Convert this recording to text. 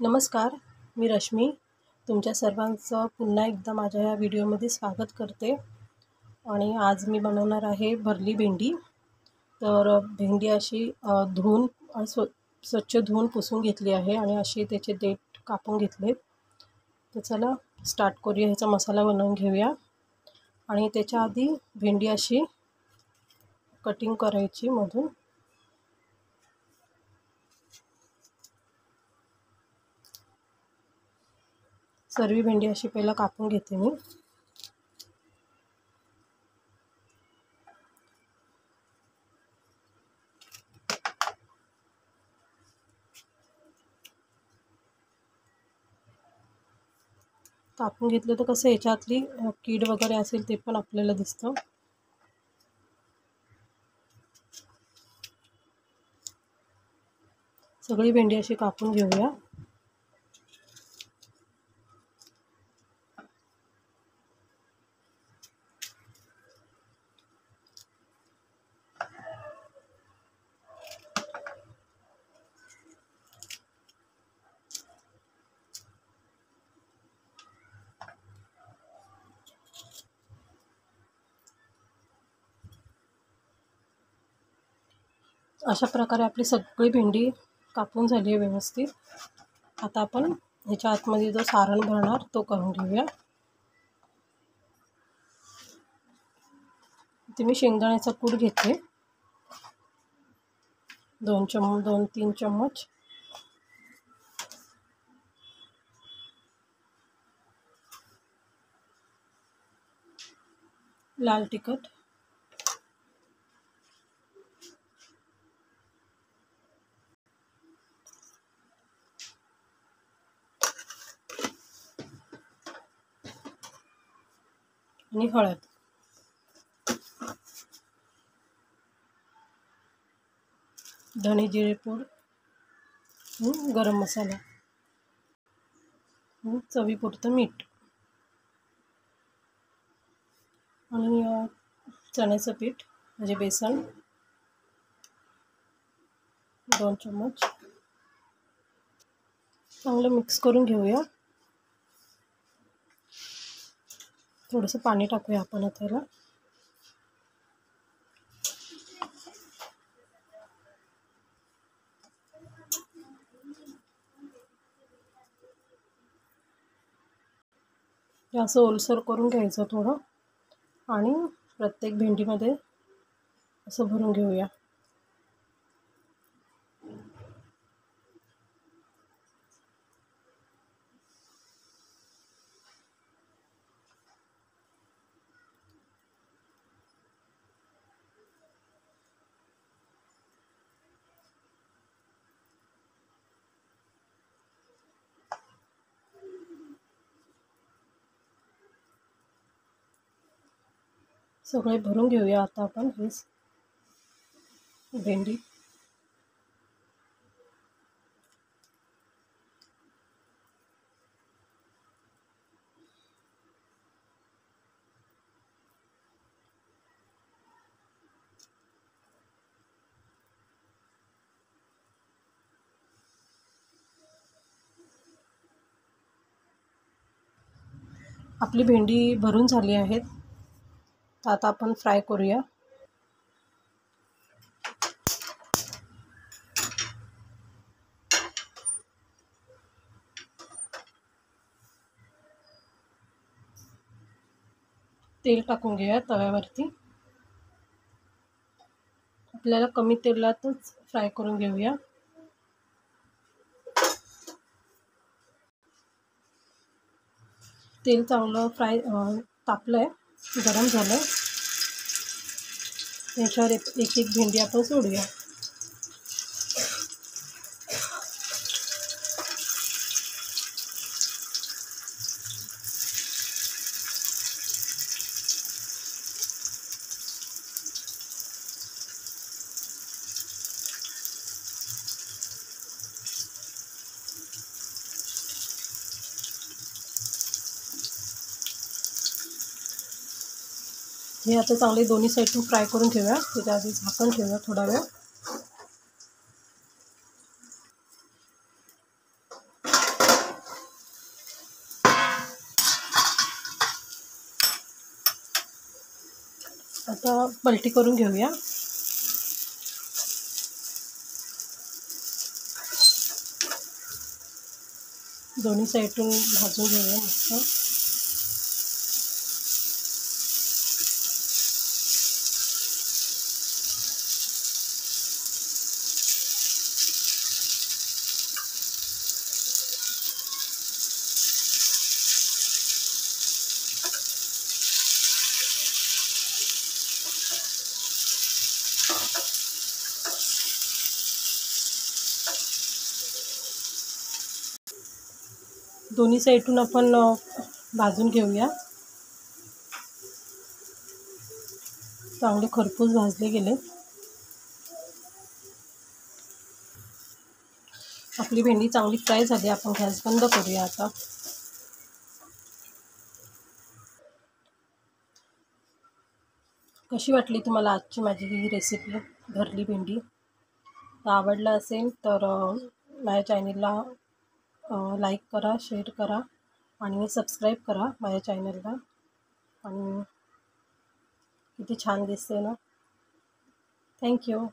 नमस्कार, मी रश्मी तुमच्या सर्वांचं पुन्हा एकदा माझ्या ह्या व्हिडिओमध्ये स्वागत करते. आणि आज मी बनवणार आहे भरली भेंडी. तर भेंडी अशी धुवून स्वच्छ धुवून पुसून घेतली आहे आणि अशी त्याचे देठ कापून घेतले. तर चला स्टार्ट करूया, ह्याचा मसाला बनवून घेऊया. आणि त्याच्या आधी भेंडी अशी कटिंग करायची मधून. सर्व भेंडी अशी पहिला कापून घेते मी. कापून घेतलं तर कसं याच्यातली कीड वगैरे असेल ते पण आपल्याला दिसतं. सगळी भेंडी अशी कापून घेऊया. अशा प्रकारे आपली सगळी भेंडी कापून झाली आहे व्यवस्थित. आता आपण ह्याच्या आतमध्ये जो सारण भरणार तो करून घेऊया. इथे मी शेंगदाण्याचा कूट घेते 2-3 चम्मच. लाल तिखट, आणि हळद. धने जिरे पूड, गरम मसाला, चवीपुरतं मीठ आणि चण्याचं पीठ म्हणजे बेसन 2 चम्मच. चांगलं मिक्स करून घेऊया. थोडंसं पाणी टाकूया आपण आता याला. असं ओलसर करून घ्यायचं थोडं आणि प्रत्येक भेंडीमध्ये असं भरून घेऊया. सगळे भरून घेऊया आता आपण हे भेंडी. आपली भेंडी भरून झाली आहेत. तर आता आपण फ्राय करूया. तेल टाकून घेऊया तव्यावरती. आपल्याला कमी तेलातच फ्राय करून घेऊया. तेल चांगलं तापलं आहे, गरम झालं आहे. याच्यावर एक एक भेंडी आपण सोडूया. हे आता चांगले दोन्ही साईडून फ्राय करून घेऊया. त्याच्या आधी झाकण ठेवूया थोडा वेळ. आता पलटी करून घेऊया. दोन्ही साईडून भाजून घेऊया मस्त. दोन्ही साईडून आपण भाजून घेऊया. चांगले खरपूस भाजले गेले. आपली भेंडी चांगली फ्राय झाली. आपण गॅस बंद करूया आता. कशी वाटली तुम्हाला आजची माझी ही रेसिपी भरली भेंडी? तर आवडलं असेल तर माझ्या चॅनलला लाईक करा, शेअर करा आणि सबस्क्राईब करा माझ्या चॅनलला. आणि किती छान दिसते ना. थँक्यू.